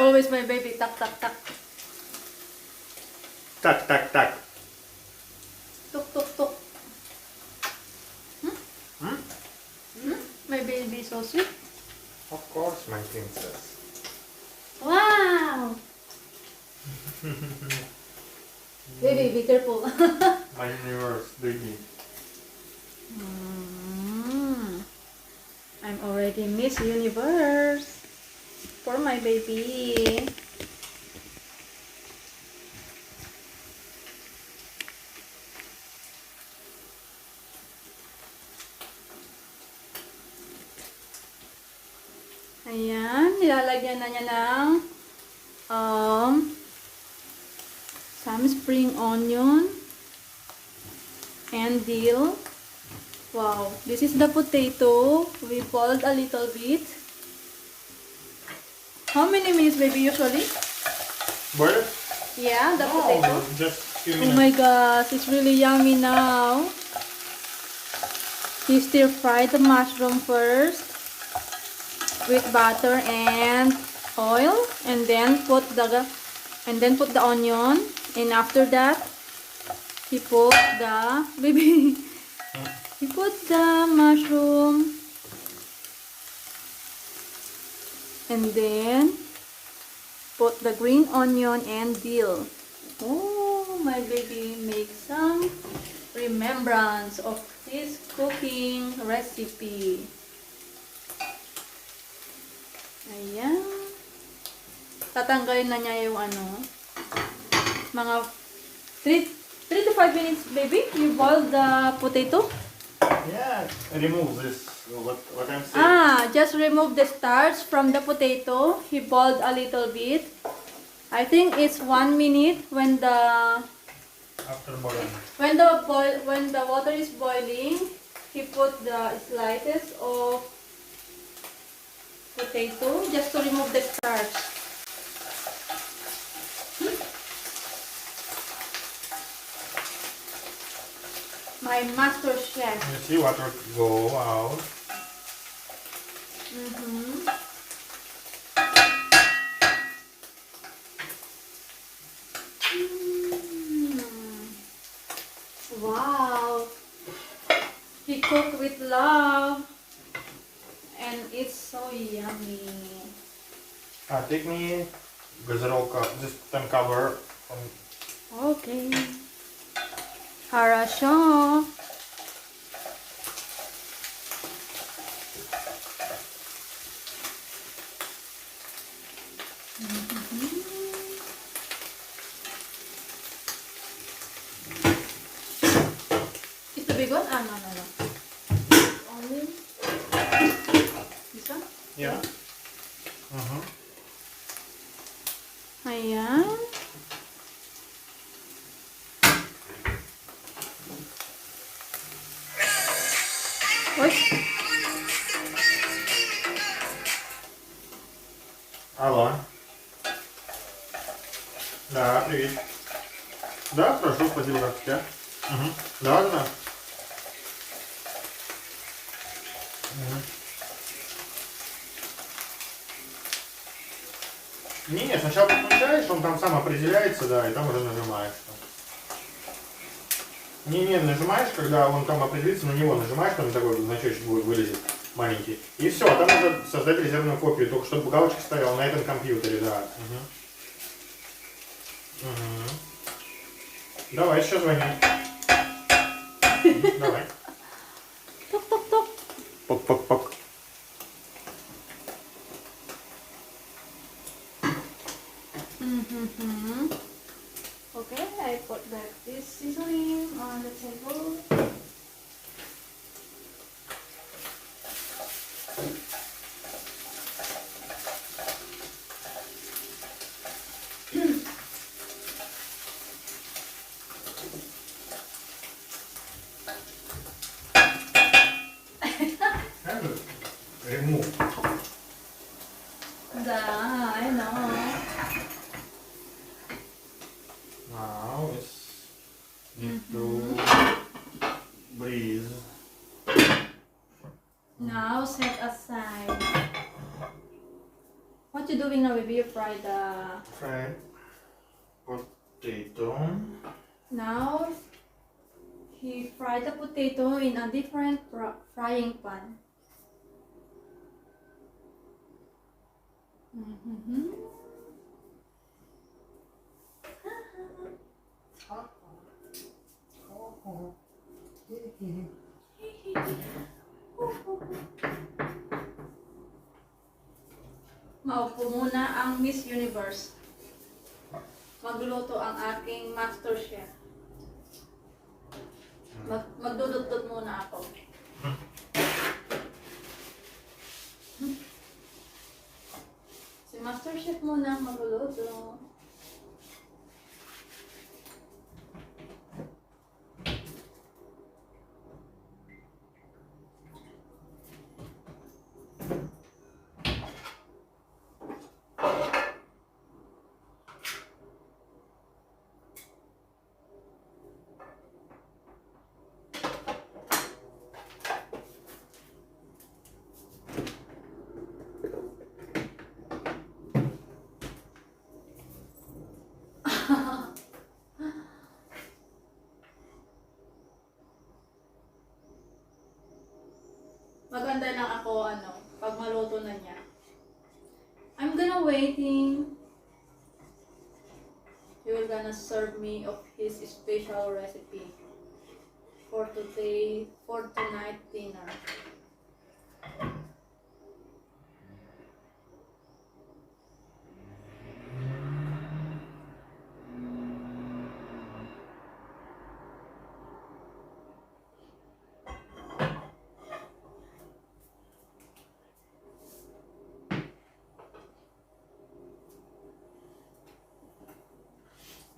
always my baby. Tak, tak, tak. Tak, tak, tak. Tuk, tuk, tuk. Hmm? My baby is so sweet. Of course, my princess. Wow! Baby, be careful. My universe, baby. I'm already Miss Universe for my baby. Ayan, nilalagyan na niya ng some spring onion and dill. Wow, this is the potato. We boiled a little bit. How many minutes, baby, usually? Boil? Yeah, the Oh, potato. just few Oh minutes. my gosh, it's really yummy now. You stir fry the mushroom first with butter and oil, and then put the onion, and after that he put the baby he put the mushroom, and then put the green onion and dill. Oh, my baby makes some remembrance of this cooking recipe. Ayan. Tatanggalin na niya yung mga 3 to 5 minutes, baby. You boil the potato. Yeah, remove this. What I'm saying. Just remove the starch from the potato. He boiled a little bit. I think it's 1 minute when the After boiling. when the water is boiling. He put the slices of potato just to remove the starch. My master chef. You see water go out. Wow. He cooked with love. And it's so yummy. Take me газировка, just uncover. Okay. Хорошо. Is the big one? No. Only this one? Yeah. Ayan. Ой. Алло. Да, привет. Да, хорошо, спасибо, как у тебя? Да. Не, сначала подключаешь, он там сам определяется, да, и там уже нажимаешь. Не, нажимаешь, когда он там определится, на него нажимаешь, там такой значочек будет вылезет маленький. И все, там надо создать резервную копию, только чтобы галочка стояла на этом компьютере, да. Давай, еще звони. Давай. Тук-тук-тук. Пок-пок-пок. Okay, I put back this seasoning on the table. Remove. Да, I know. Now it's need to breathe. Now set aside. What you doing now, baby? You fry the... Fried potato. Now, he fried the potato in a different frying pan. Maupo muna ang Miss Universe. Magluto ang aking master chef. Magdudot-dot muna ako. Si master chef muna magluluto. Maganda lang ako, pag maluto na niya. I'm gonna waiting. He will gonna serve me of his special recipe for tonight dinner.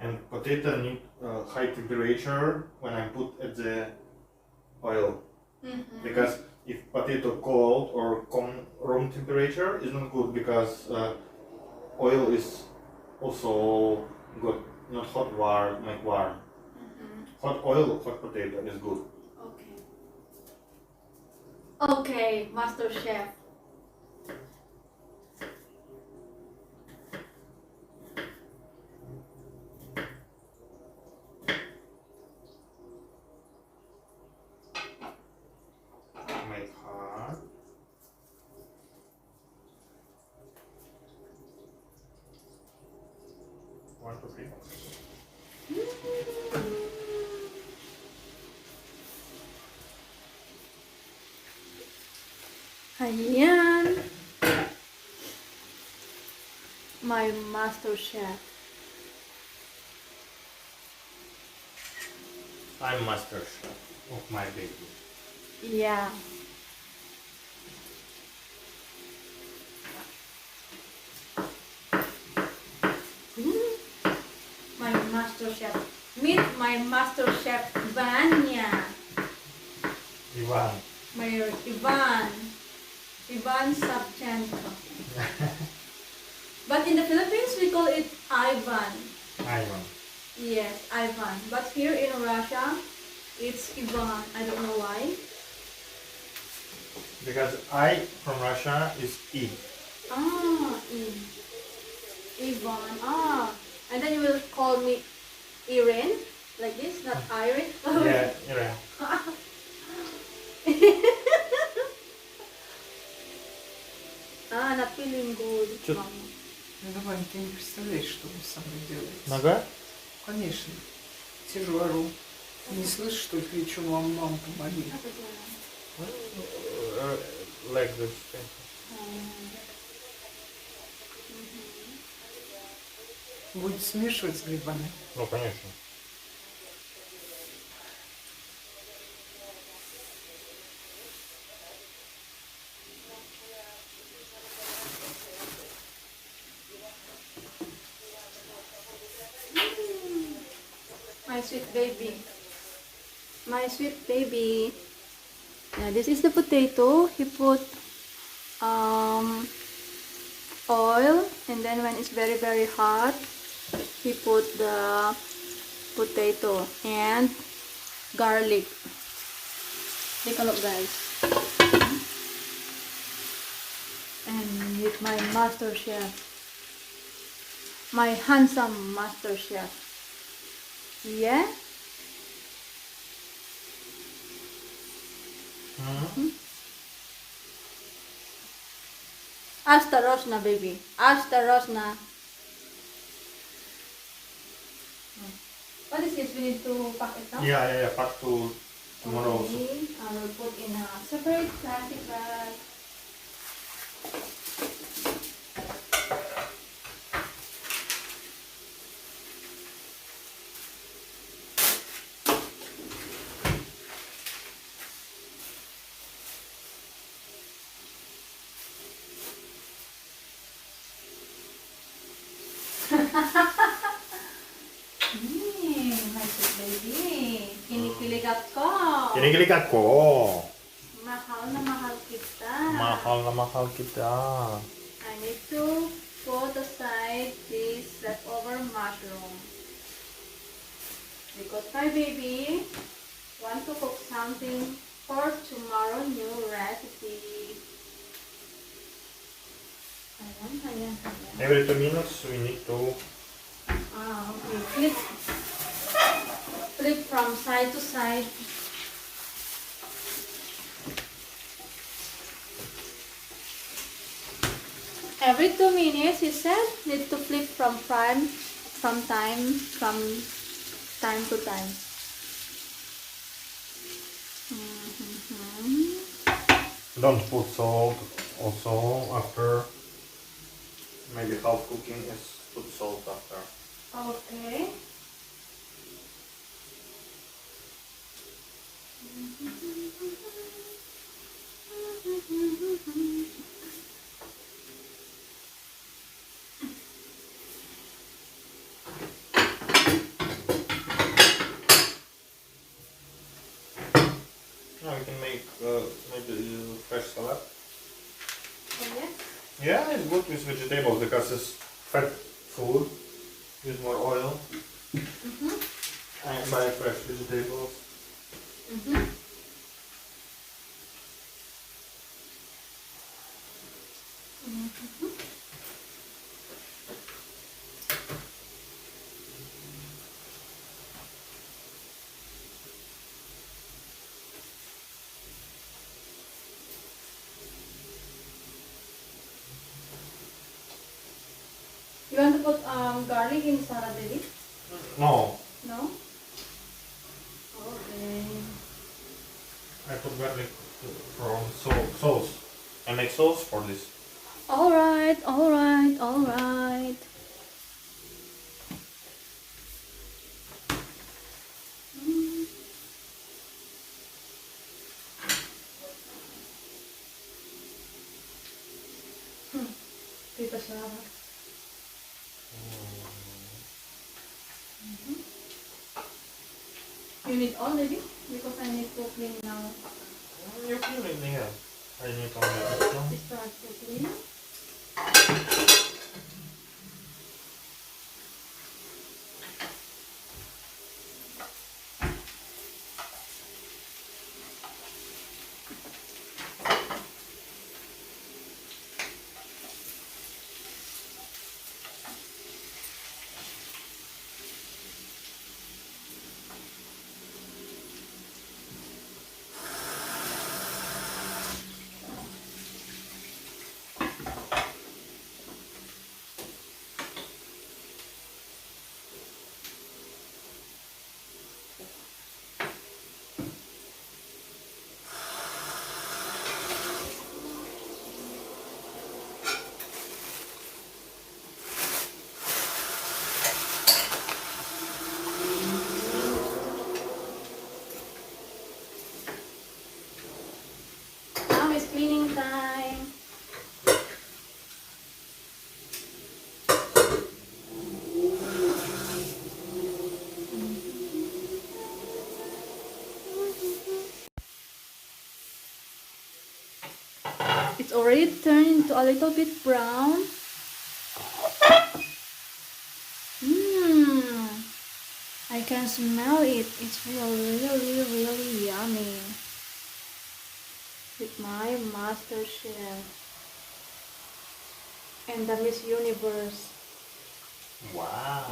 And potato need high temperature when I put at the oil. Because if potato cold or room temperature is not good, because oil is also good, not hot warm, like warm. Hot oil, hot potato is good. Okay. Okay, master chef. Make hot. One, two, three. Ayan. My master chef. I'm master chef of my baby. Yeah. My master chef. Meet my master chef Vanya. Ivan. My Ivan Savchenko. But in the Philippines we call it Ivan. Ivan. Yes, Ivan. But here in Russia it's Ivan. I don't know why. Because I from Russia is E. Ivan. And then you will call me Irene, like this, not Irene. Yeah, Iran. Not feeling good. Чё- Mama. Ну давай, ты не представляешь, что он со мной делает. Нога? Конечно. Сижу, ору. Не слышишь, что кричу, мам, помоги. Like this. Будет смешивать с грибами. Ну, конечно. My sweet baby. My sweet baby. Yeah, this is the potato. He put oil, and then when it's very very hot, he put the potato and garlic. Take a look, guys. And he my master chef, my handsome master chef. Yeah. Hasta Rosna, baby. Hasta Rosna. What is this? We need to pack it now? Yeah. Pack to tomorrow also. Okay. I will put in a separate plastic bag. My sweet baby. Kinikiligat ko. Kinikilig ako. Mahal na mahal kita. Mahal na mahal kita. I need to put aside this leftover mushroom. Because my baby want to cook something for tomorrow new recipe. Ayan. Every 2 minutes we need to... Okay. Flip from side to side. Every 2 minutes, you said, need to flip from time to time. Don't put salt also after. Maybe half cooking is put salt after. Okay. Now we can make maybe fresh salad. Oh, yeah. Yeah, it's good with vegetables because it's fat food. Use more oil. And buy fresh vegetables. You want to put garlic in salad, baby? No, No? Okay. I put garlic from sauce. I make sauce for this. Alright. Tita Sarah. You need all, baby? Because I need to clean now. You clean it here. I need to make it now. Start to clean. Now is cleaning time. It's already turned into a little bit brown. I can smell it. It's really yummy. With my master chef. and the Miss Universe. Wow.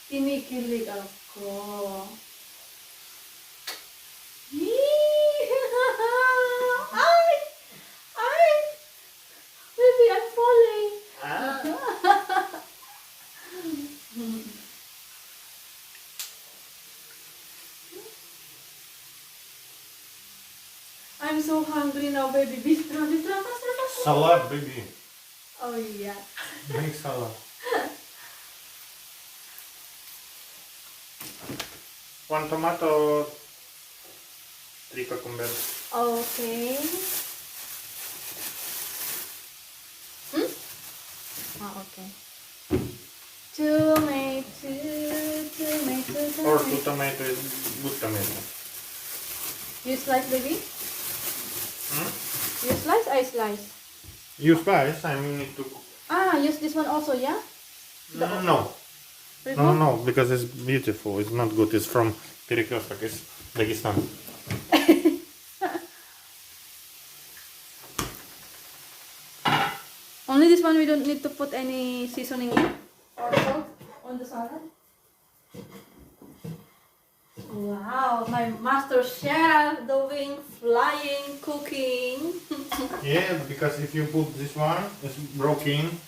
Kinikilig ako. Ay! Ay! Baby, I'm falling. I'm so hungry now, baby. Bistra, bistra, bistra, bistra. Salad, baby. Oh, yeah. Make salad. One tomato, 3 cucumbers. Okay. Okay. Tomato, tomato, Or tomato. 2 tomatoes, good tomato. You slice, baby? Hmm? You slice, I slice. You slice, I need to... Use this one also, yeah? No. Red No, one? no, because it's beautiful. It's not good. It's from Perikostak, it's Dagestan. Only this one, we don't need to put any seasoning in or salt on the salad. Wow, my master chef doing flying cooking. Yeah, because if you put this one, it's broken.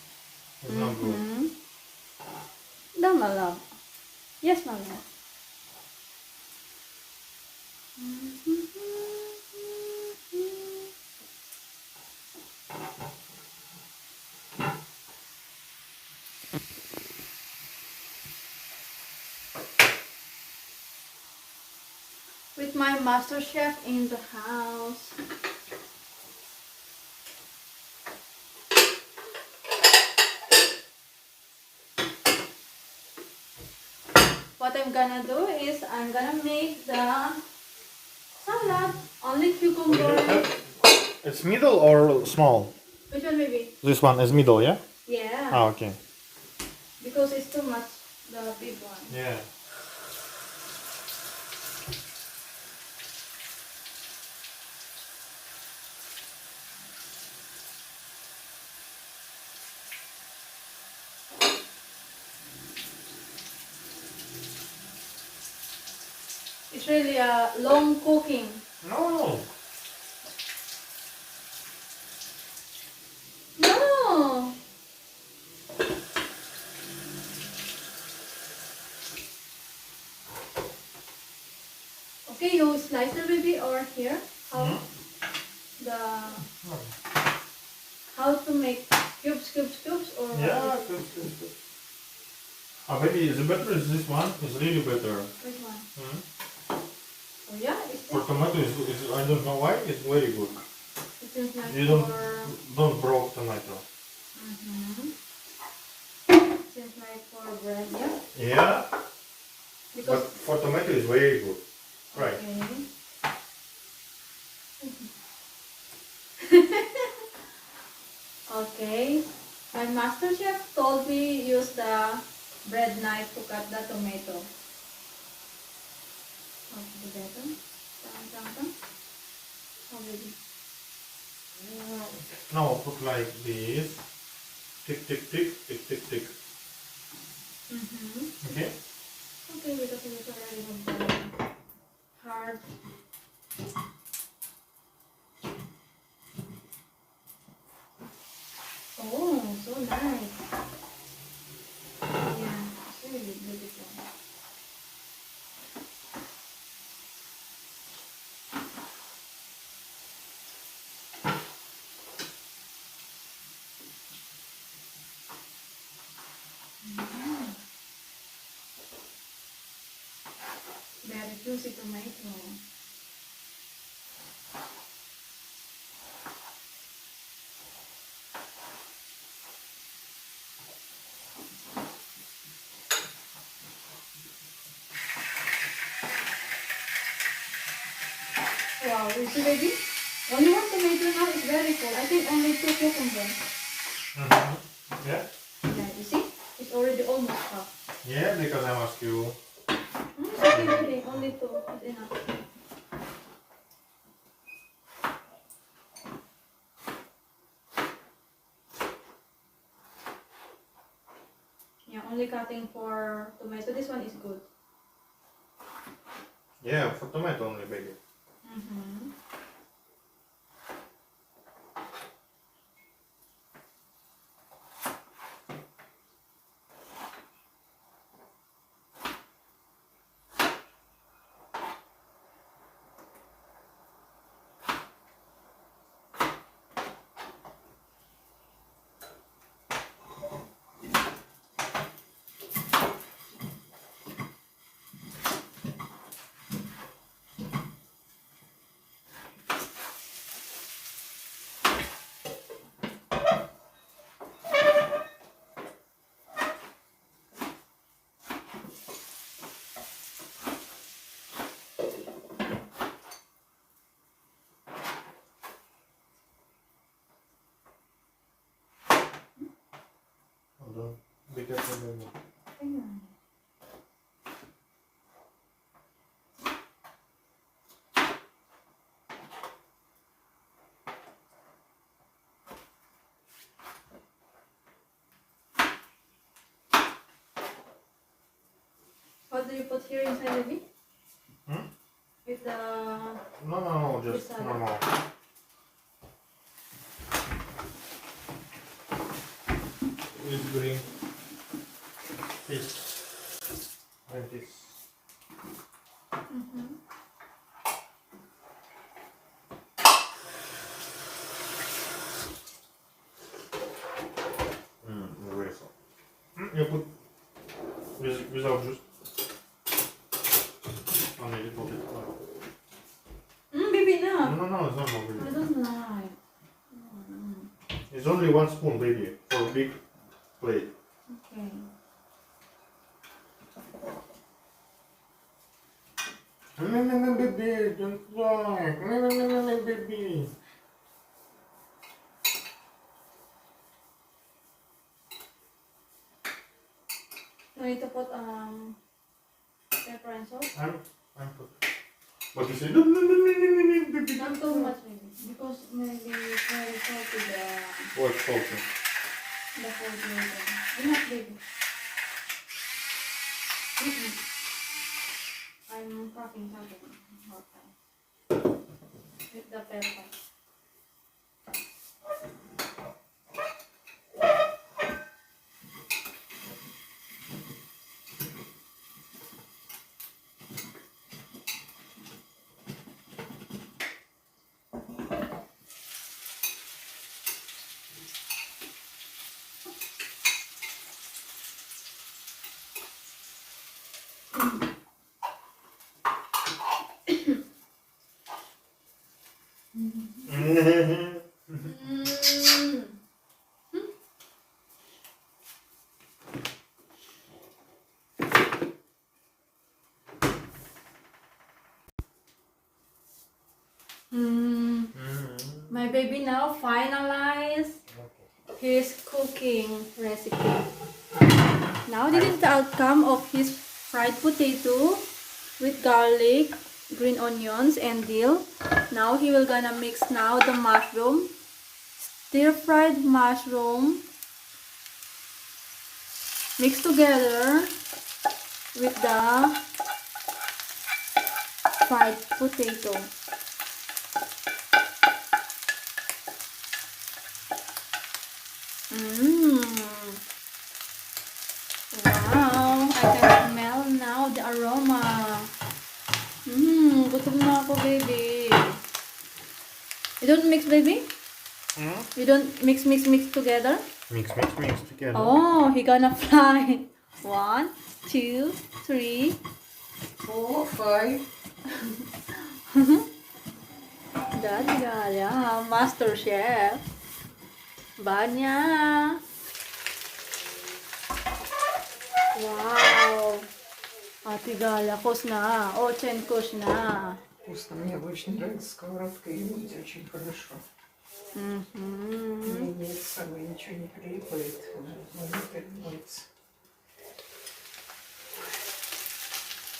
It's not good. No, my love. Yes, my love. With my master chef in the house. What I'm gonna do is I'm gonna make the salad. Only cucumber. It's middle or small? Which one, baby? This one is middle, yeah? Yeah. Ah, okay. Because it's too much, the big one. Yeah. It's really a long cooking. No. No. Okay, you slice the baby or here? How the how to make cubes or Yeah, what? good. Maybe the better is this one. It's really better. Which one? Oh yeah, it's For tomato, is I don't know why, it's very good. it seems like You don't broke tomato. seems like for bread, yeah. Yeah, Because but for tomato, it's very good. Right. Okay. Okay. My master chef told me use the bread knife to cut the tomato. Okay, the better. Oh, baby. Now put like this. Tick, tick, tick, tick, tick, tick. Okay? Okay, because it is already hard. Oh, so nice. Yeah, it's really beautiful. Very juicy tomato. Wow, you see, baby? Only one tomato now is very full. I think only 2 cucumbers. Yeah? Yeah, you see? It's already almost half. Yeah, because I asked you. It's okay, really. Only 2 is enough. Yeah, only cutting for tomato. This one is good. Yeah, for tomato only, baby. Mm-hmm. Hold on. Be careful, baby. What do you put here inside of it? Hmm? With the... No, just salad. normal. With green fish. Green fish. Mm-hmm. Very soft. You put without juice. Only a little bit. Baby, no. No, it's not more, I baby. don't like. It's only 1 spoon, baby, for a big plate. Okay. Baby, don't cry. Baby. You need to put pepper and salt. I'm put. But you say no, baby. Not too much, maybe, because maybe it's very salty What's salty? the food later. Enough, baby. I'm cooking something more time with the pepper. My baby now finalized his cooking recipe. Now this is the outcome of his fried potato with garlic, green onions and dill. Now he will gonna mix now the mushroom, stir fried mushroom, mix together with the fried potato. Wow, I can smell now the aroma. Gutom na ako, baby. You don't mix, baby? You don't mix together? Mix together. Oh, he gonna fly. 1, 2, 3. 4, 5. Daddy Gala, Master Chef. Banya. Wow. Ate Gala, кос на. Очень вкусно. Вкусно. Мне очень нравится сковородка, и будет очень хорошо. Мгм. Нет. самое ничего не прилипает. Молитва моется.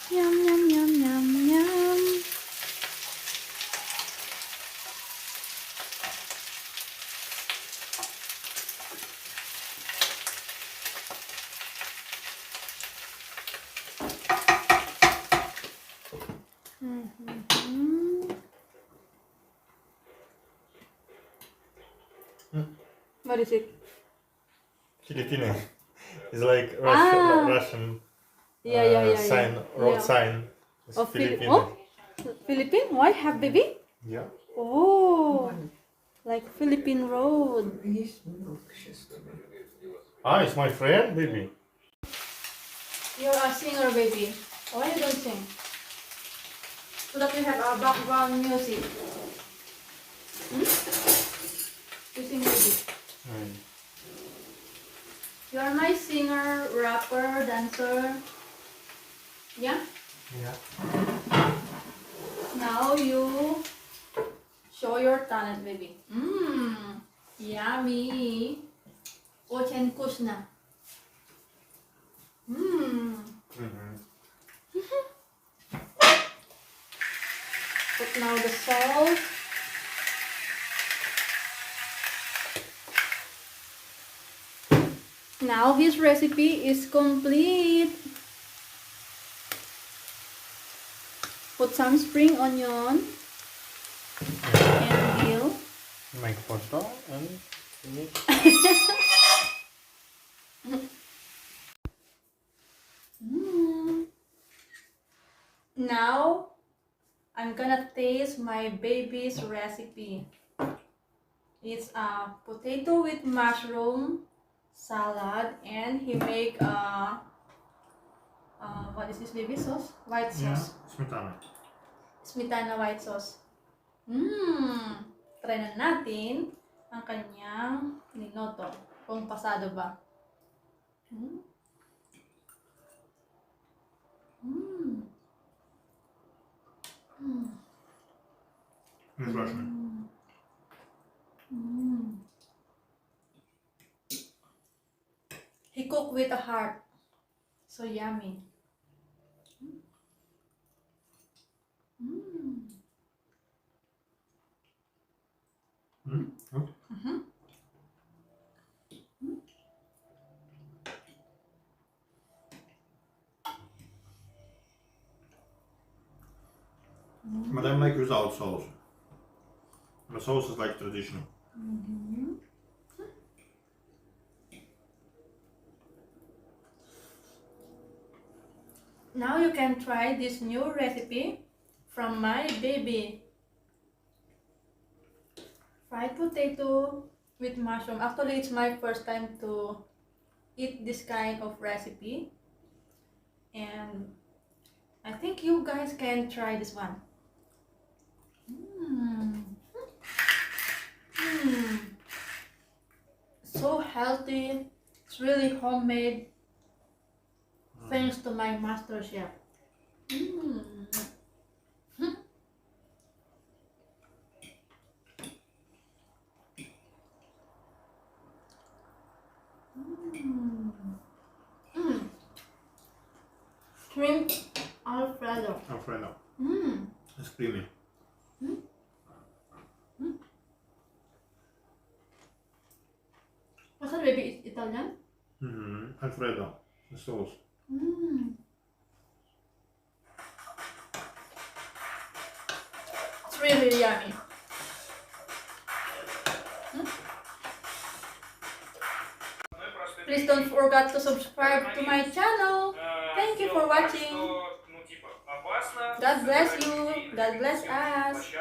Ням-ням-ням-ням-ням. What is it? Filipino. It's like Ah. Russian Yeah. sign, road Yeah. sign. It's Of Filipino. Philippine? Why have baby? Yeah. Oh, like Philippine road. Есть много сейчас. Ah, it's my friend, baby. You're a singer, baby. Why you don't sing? So that we have a background music. You sing, baby. You are my singer, rapper, dancer. Yeah? Yeah. Now you show your talent, baby. Yummy. Очень вкусно. Put now the salt. Now his recipe is complete. Put some spring onion and dill. Make pasta and finish. Now I'm gonna taste my baby's recipe. It's a potato with mushroom salad, and he make what is this, baby sauce? White sauce. Smetana. Smetana white sauce. Try na natin ang kanyang ninoto. Kung pasado ba. It's Russian. He cooked with a heart. So yummy. Good. But I make without sauce. The sauce is like traditional. Now you can try this new recipe from my baby. Fried potato with mushroom. Actually, it's my first time to eat this kind of recipe. And I think you guys can try this one. So healthy. It's really homemade. Thanks to my master chef. Shrimp Alfredo. Alfredo. It's creamy. What's that, baby? It's Italian? Alfredo. The sauce. It's really yummy. Please don't forget to subscribe to my channel. Thank you for watching. God bless you. God bless us.